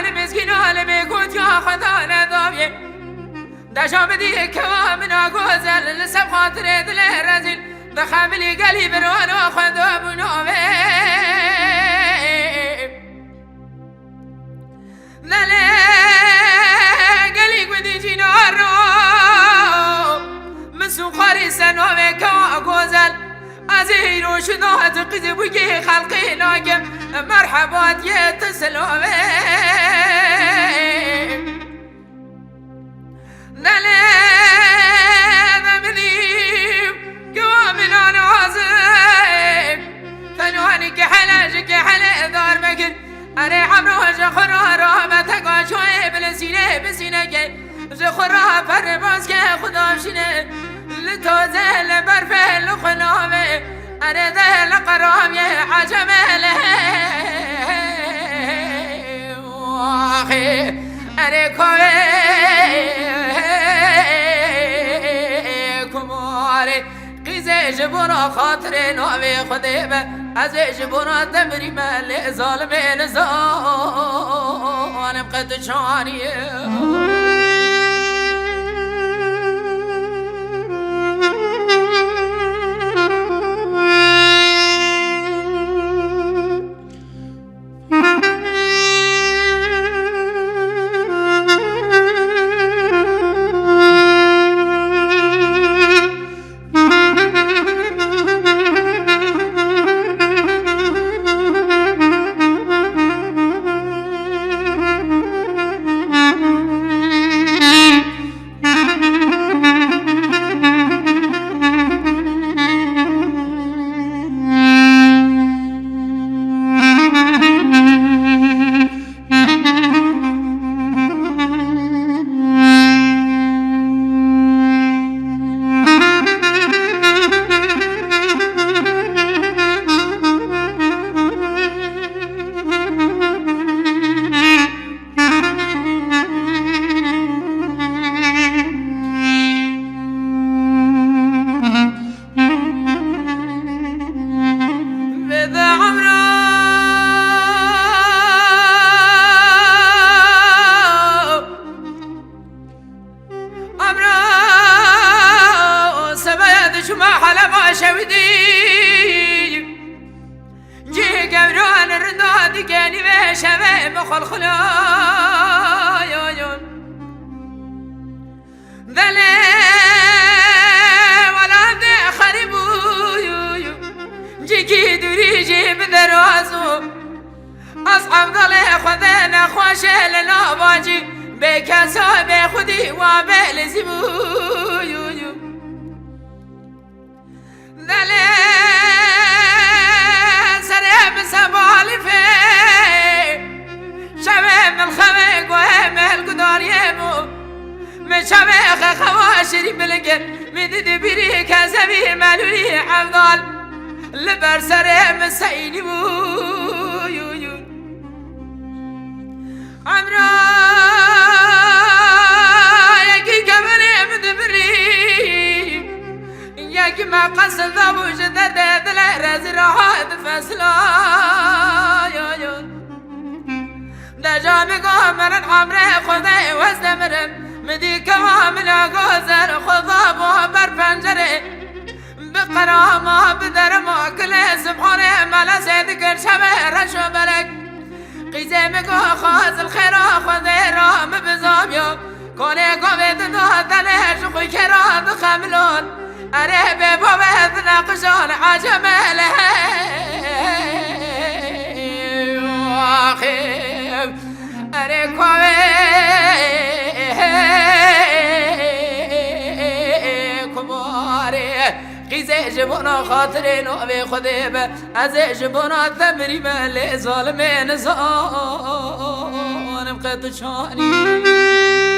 جان مسکین حال بگوت یا خدا نداویه دشا بدی که من گوزل لسب خاطر دل رزیل دخملی گلی بروانا خدا بناوه دله گلی گودی جینار رو مسو خاری سنوه که گوزل از ایرو شدات قذب بگی خلقی ناگم مرحبات يتسلوه نلام منيب قوامنا نوازم فنواني كحلاج كحلا دار مكن أنا عمرو جخرا ما تقع شوي بلسينة بسينة جخرا فرماس كخدا شنه لتوزل برفل خنامه أنا ذا القرام يا عجم له واخي أنا كماري قيزة جبنا خاطر نومي خديبة عزي جبنا تمري مالي ظالمين زان بقد شاني أصحاب ضلي خذنا خوش لنا باجي بكسا بخدي وبلزبو ذلي سرب سبال في شباب الخمق وهم القدار يمو من شباب خواشري بلقن من دبري كزبي مالولي عبدال لبر سرب سيني بو عمرو ياكي كبري مدبري ياكي ما قصد ابو جدد دل رزرات فسلا دجا بقوم من عمري خذي وزمرم مدي كوامل غوزر خضابه بر پنجره بقرامه بدرمه كل سبحانه ملا سيدك شبه رشو بلك قيزة مكو خاز الخير خذي رام بزاميو كوني قومي تدوه شخوي كراد خملون أريبي بوبي ناقشون عجمله واخيب أريكوي كماري قيزة جبونا خاطرين وابي خذيبة عزي جبونا ثمري مالي ظالمين زان بقيت شاني